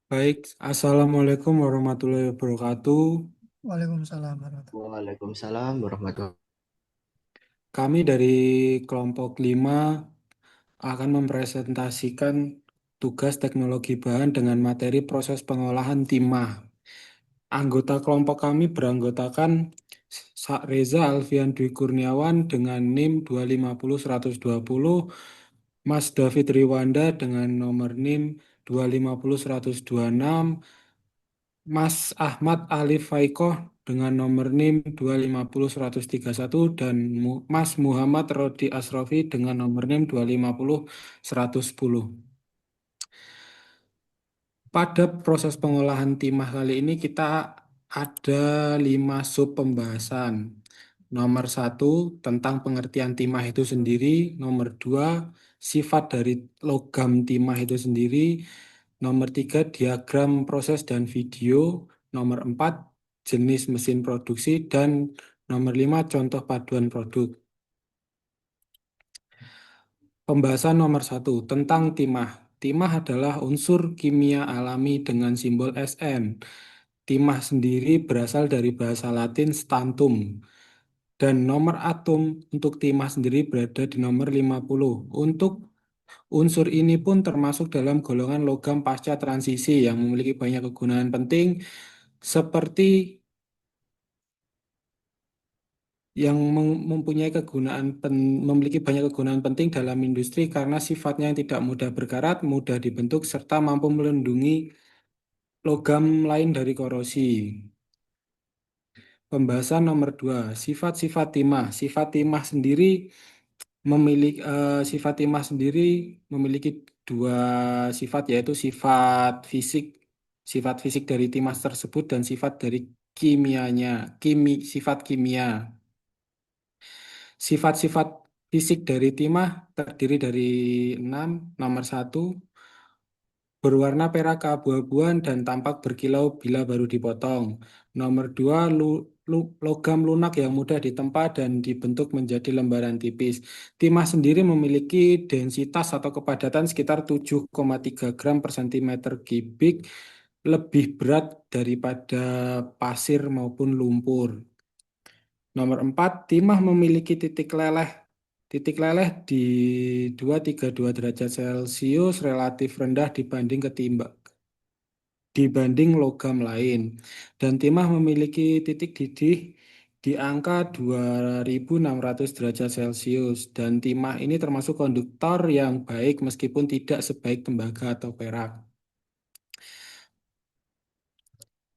Baik, Assalamualaikum warahmatullahi wabarakatuh. Waalaikumsalam warahmatullahi Waalaikumsalam warahmatullahi Kami dari kelompok 5 akan mempresentasikan tugas teknologi bahan dengan materi proses pengolahan timah. Anggota kelompok kami beranggotakan Reza Alfian Dwi Kurniawan dengan NIM 250-120, Mas David Riwanda dengan nomor NIM 250-126, Mas Ahmad Ali Faikoh dengan nomor NIM 250-131 dan Mas Muhammad Rodi Asrofi dengan nomor NIM 250-110. Pada proses pengolahan timah kali ini kita ada 5 sub pembahasan. Nomor satu tentang pengertian timah itu sendiri. Nomor dua sifat dari logam timah itu sendiri. Nomor tiga diagram proses dan video. Nomor empat jenis mesin produksi. Dan nomor lima contoh paduan produk. Pembahasan nomor satu tentang timah. Timah adalah unsur kimia alami dengan simbol Sn. Timah sendiri berasal dari bahasa Latin stantum dan nomor atom untuk timah sendiri berada di nomor 50. Untuk unsur ini pun termasuk dalam golongan logam pasca transisi yang memiliki banyak kegunaan penting seperti mempunyai memiliki banyak kegunaan penting dalam industri karena sifatnya yang tidak mudah berkarat, mudah dibentuk serta mampu melindungi logam lain dari korosi. Pembahasan nomor 2, sifat-sifat timah. Sifat timah sendiri memiliki dua sifat yaitu sifat fisik dari timah tersebut dan sifat dari sifat kimia. Sifat-sifat fisik dari timah terdiri dari 6. Nomor satu, berwarna perak keabu-abuan dan tampak berkilau bila baru dipotong. Nomor dua, logam lunak yang mudah ditempa dan dibentuk menjadi lembaran tipis. Timah sendiri memiliki densitas atau kepadatan sekitar 7,3 gram per sentimeter kubik, lebih berat daripada pasir maupun lumpur. Nomor 4, timah memiliki titik leleh. Titik leleh di 232 derajat Celcius relatif rendah dibanding logam lain. Dan timah memiliki titik didih di angka 2600 derajat Celcius. Dan timah ini termasuk konduktor yang baik meskipun tidak sebaik tembaga atau perak.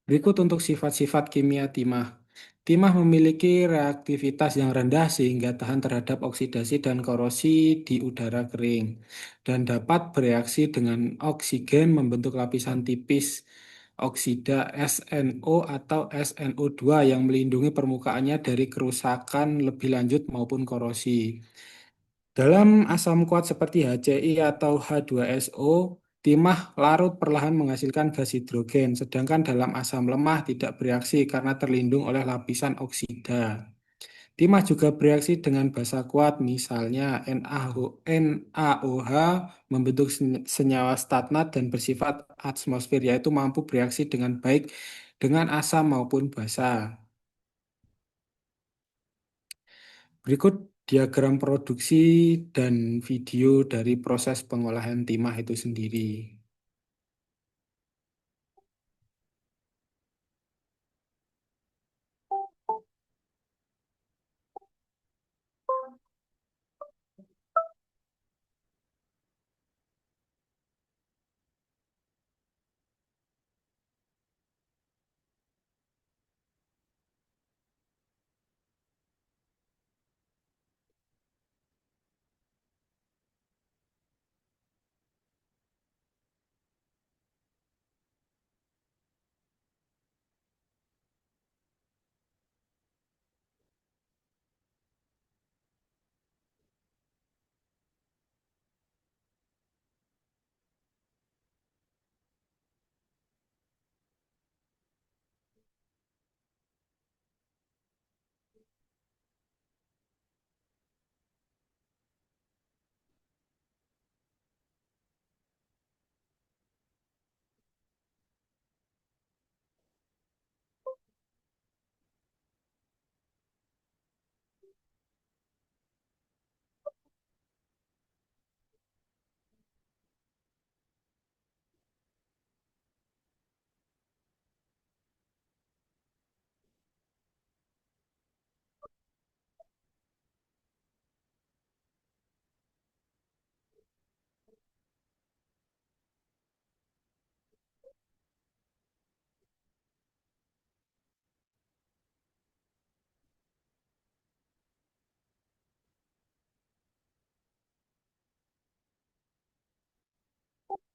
Berikut untuk sifat-sifat kimia timah. Timah memiliki reaktivitas yang rendah sehingga tahan terhadap oksidasi dan korosi di udara kering dan dapat bereaksi dengan oksigen membentuk lapisan tipis oksida SNO atau SNO2 yang melindungi permukaannya dari kerusakan lebih lanjut maupun korosi. Dalam asam kuat seperti HCl atau H2SO, timah larut perlahan menghasilkan gas hidrogen, sedangkan dalam asam lemah tidak bereaksi karena terlindung oleh lapisan oksida. Timah juga bereaksi dengan basa kuat, misalnya NaOH membentuk senyawa statnat dan bersifat atmosfer, yaitu mampu bereaksi dengan baik dengan asam maupun basa. Berikut diagram produksi dan video dari proses pengolahan timah itu sendiri.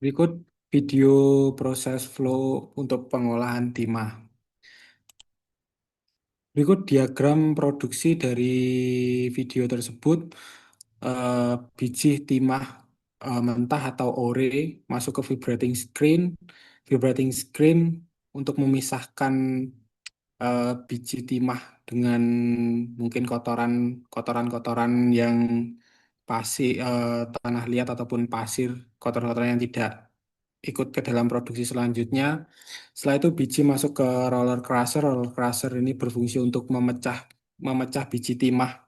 Berikut video proses flow untuk pengolahan timah. Berikut diagram produksi dari video tersebut. Eh, Biji timah mentah atau ore masuk ke vibrating screen. Vibrating screen untuk memisahkan biji timah dengan mungkin kotoran-kotoran yang pasir, tanah liat ataupun pasir, kotoran-kotoran yang tidak ikut ke dalam produksi selanjutnya. Setelah itu biji masuk ke roller crusher. Roller crusher ini berfungsi untuk memecah memecah biji timah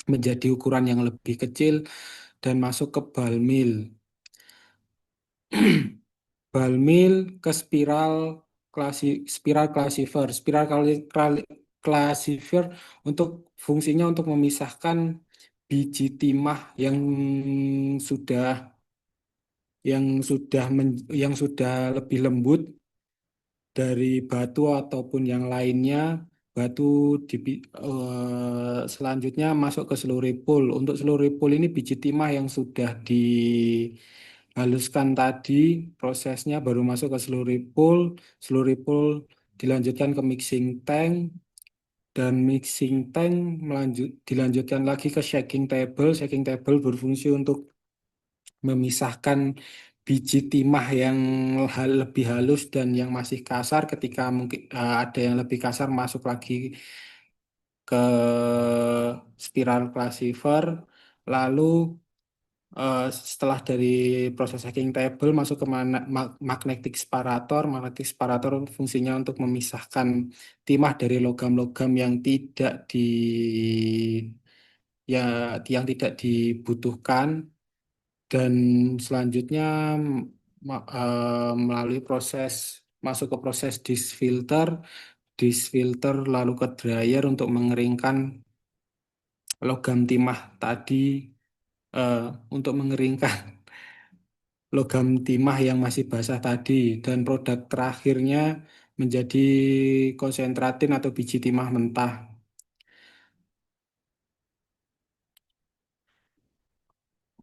menjadi ukuran yang lebih kecil dan masuk ke ball mill. Ball mill ke spiral classifier. Classifier untuk fungsinya untuk memisahkan biji timah sudah yang sudah lebih lembut dari batu ataupun yang lainnya. Batu selanjutnya masuk ke slurry pool. Untuk slurry pool ini biji timah yang sudah dihaluskan tadi, prosesnya baru masuk ke slurry pool. Slurry pool dilanjutkan ke mixing tank, dan mixing tank dilanjutkan lagi ke shaking table. Shaking table berfungsi untuk memisahkan biji timah yang lebih halus dan yang masih kasar. Ketika mungkin ada yang lebih kasar, masuk lagi ke spiral classifier. Lalu setelah dari proses hacking table masuk ke magnetic separator. Magnetic separator fungsinya untuk memisahkan timah dari logam-logam ya yang tidak dibutuhkan. Dan selanjutnya melalui proses masuk ke proses disfilter lalu ke dryer untuk mengeringkan logam timah tadi, eh, untuk mengeringkan logam timah yang masih basah tadi, dan produk terakhirnya menjadi konsentratin atau biji timah mentah.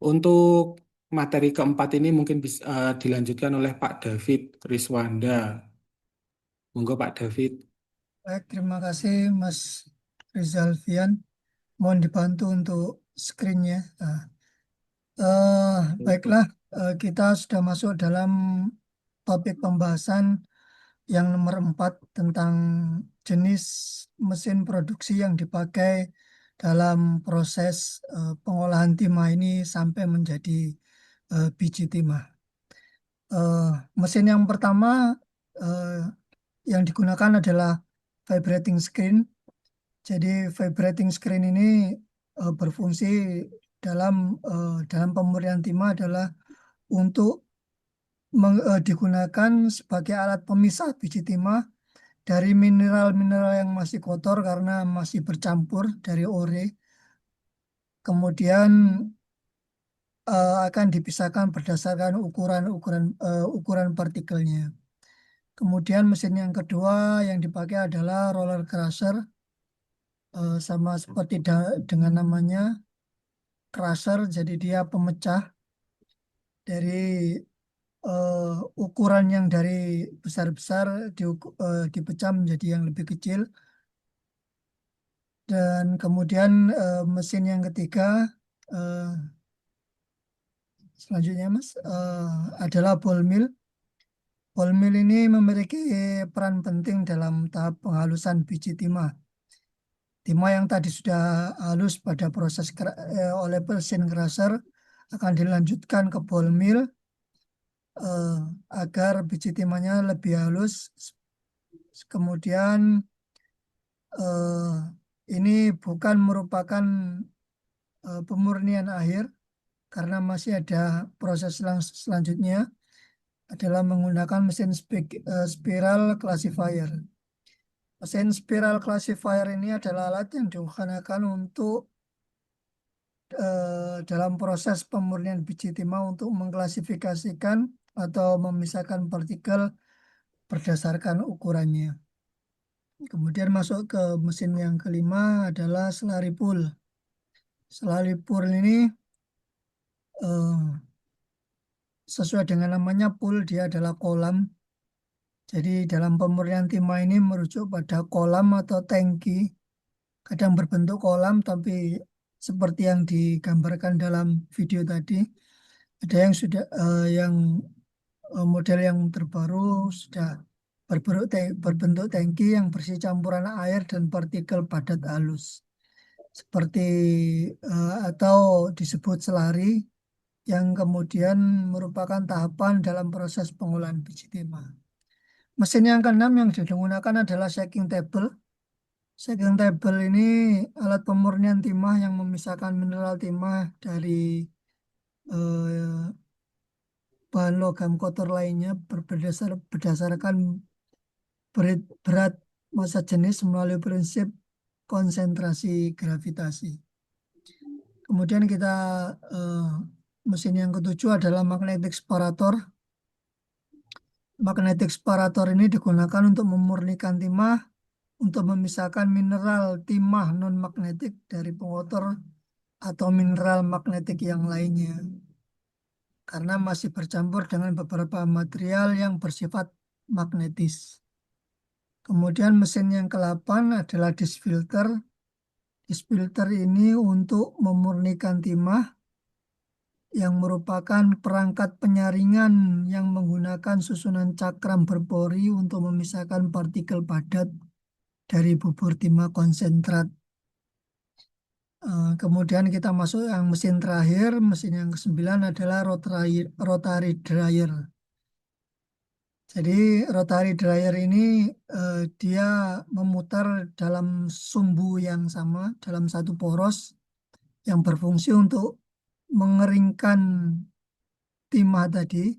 Untuk materi keempat ini mungkin bisa dilanjutkan oleh Pak David Riswanda. Monggo Pak David. Baik, terima kasih Mas Rizal Fian. Mohon dibantu untuk screen-nya. Baiklah, kita sudah masuk dalam topik pembahasan yang nomor 4 tentang jenis mesin produksi yang dipakai dalam proses pengolahan timah ini sampai menjadi biji timah. Eh, Mesin yang pertama eh, yang digunakan adalah vibrating screen. Jadi vibrating screen ini berfungsi dalam pemurnian timah adalah untuk digunakan sebagai alat pemisah biji timah dari mineral-mineral yang masih kotor karena masih bercampur dari ore. Kemudian akan dipisahkan berdasarkan ukuran partikelnya. Kemudian mesin yang kedua yang dipakai adalah roller crusher. Sama seperti dengan namanya crusher, jadi dia pemecah dari ukuran yang dari besar-besar dipecah menjadi yang lebih kecil. Dan kemudian mesin yang ketiga eh, selanjutnya Mas adalah ball mill. Ball mill ini memiliki peran penting dalam tahap penghalusan biji timah. Timah yang tadi sudah halus pada proses oleh mesin crusher akan dilanjutkan ke ball mill eh, agar biji timahnya lebih halus. Kemudian eh, ini bukan merupakan pemurnian akhir karena masih ada proses selanjutnya adalah menggunakan mesin spiral classifier. Mesin spiral classifier ini adalah alat yang digunakan untuk dalam proses pemurnian biji timah untuk mengklasifikasikan atau memisahkan partikel berdasarkan ukurannya. Kemudian masuk ke mesin yang kelima adalah slurry pool. Slurry pool ini sesuai dengan namanya pool, dia adalah kolam. Jadi dalam pemurnian timah ini merujuk pada kolam atau tangki. Kadang berbentuk kolam tapi seperti yang digambarkan dalam video tadi, ada yang sudah model yang terbaru sudah berbentuk tangki yang bersih campuran air dan partikel padat halus. Seperti atau disebut selari yang kemudian merupakan tahapan dalam proses pengolahan biji timah. Mesin yang keenam yang digunakan adalah shaking table. Shaking table ini alat pemurnian timah yang memisahkan mineral timah dari eh, bahan logam kotor lainnya berdasarkan berat massa jenis melalui prinsip konsentrasi gravitasi. Kemudian kita mesin yang ketujuh adalah magnetic separator. Magnetic separator ini digunakan untuk memurnikan timah, untuk memisahkan mineral timah non-magnetik dari pengotor atau mineral magnetik yang lainnya. Karena masih bercampur dengan beberapa material yang bersifat magnetis. Kemudian mesin yang ke-8 adalah disk filter. Disk filter ini untuk memurnikan timah yang merupakan perangkat penyaringan yang menggunakan susunan cakram berpori untuk memisahkan partikel padat dari bubur timah konsentrat. Kemudian kita masuk yang mesin terakhir, mesin yang ke-9 adalah rotary dryer. Jadi rotary dryer ini dia memutar dalam sumbu yang sama, dalam satu poros yang berfungsi untuk mengeringkan timah tadi,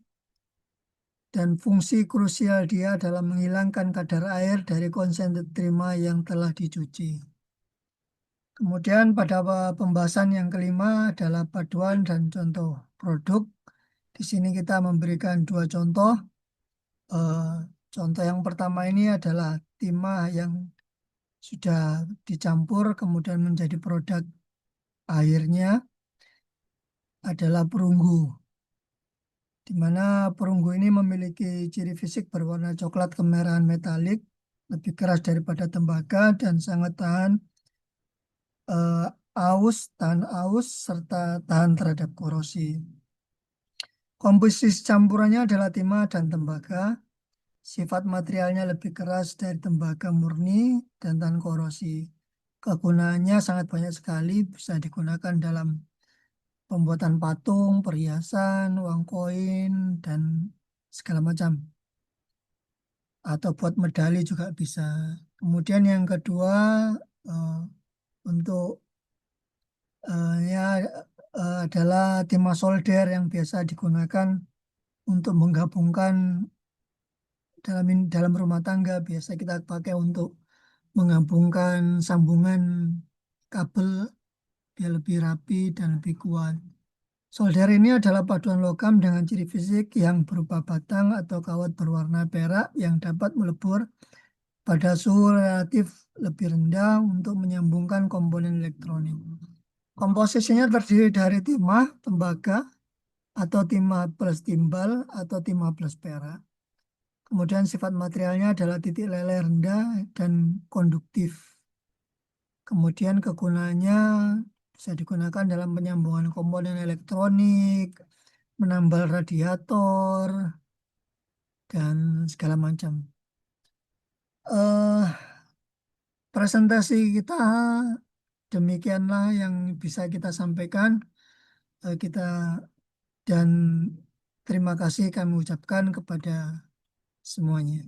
dan fungsi krusial dia adalah menghilangkan kadar air dari konsentrat timah yang telah dicuci. Kemudian pada pembahasan yang kelima adalah paduan dan contoh produk. Di sini kita memberikan dua contoh. Contoh yang pertama ini adalah timah yang sudah dicampur kemudian menjadi produk akhirnya adalah perunggu, di mana perunggu ini memiliki ciri fisik berwarna coklat kemerahan metalik, lebih keras daripada tembaga dan sangat tahan aus, serta tahan terhadap korosi. Komposisi campurannya adalah timah dan tembaga. Sifat materialnya lebih keras dari tembaga murni dan tahan korosi. Kegunaannya sangat banyak sekali, bisa digunakan dalam pembuatan patung, perhiasan, uang koin, dan segala macam. Atau buat medali juga bisa. Kemudian yang kedua, eh, untuk ya adalah timah solder yang biasa digunakan untuk menggabungkan dalam rumah tangga. Biasa kita pakai untuk menggabungkan sambungan kabel biar lebih rapi dan lebih kuat. Solder ini adalah paduan logam dengan ciri fisik yang berupa batang atau kawat berwarna perak yang dapat melebur pada suhu relatif lebih rendah untuk menyambungkan komponen elektronik. Komposisinya terdiri dari timah, tembaga, atau timah plus timbal, atau timah plus perak. Kemudian sifat materialnya adalah titik leleh rendah dan konduktif. Kemudian kegunaannya bisa digunakan dalam penyambungan komponen elektronik, menambal radiator, dan segala macam. Eh, Presentasi kita demikianlah yang bisa kita sampaikan. Kita dan terima kasih kami ucapkan kepada semuanya.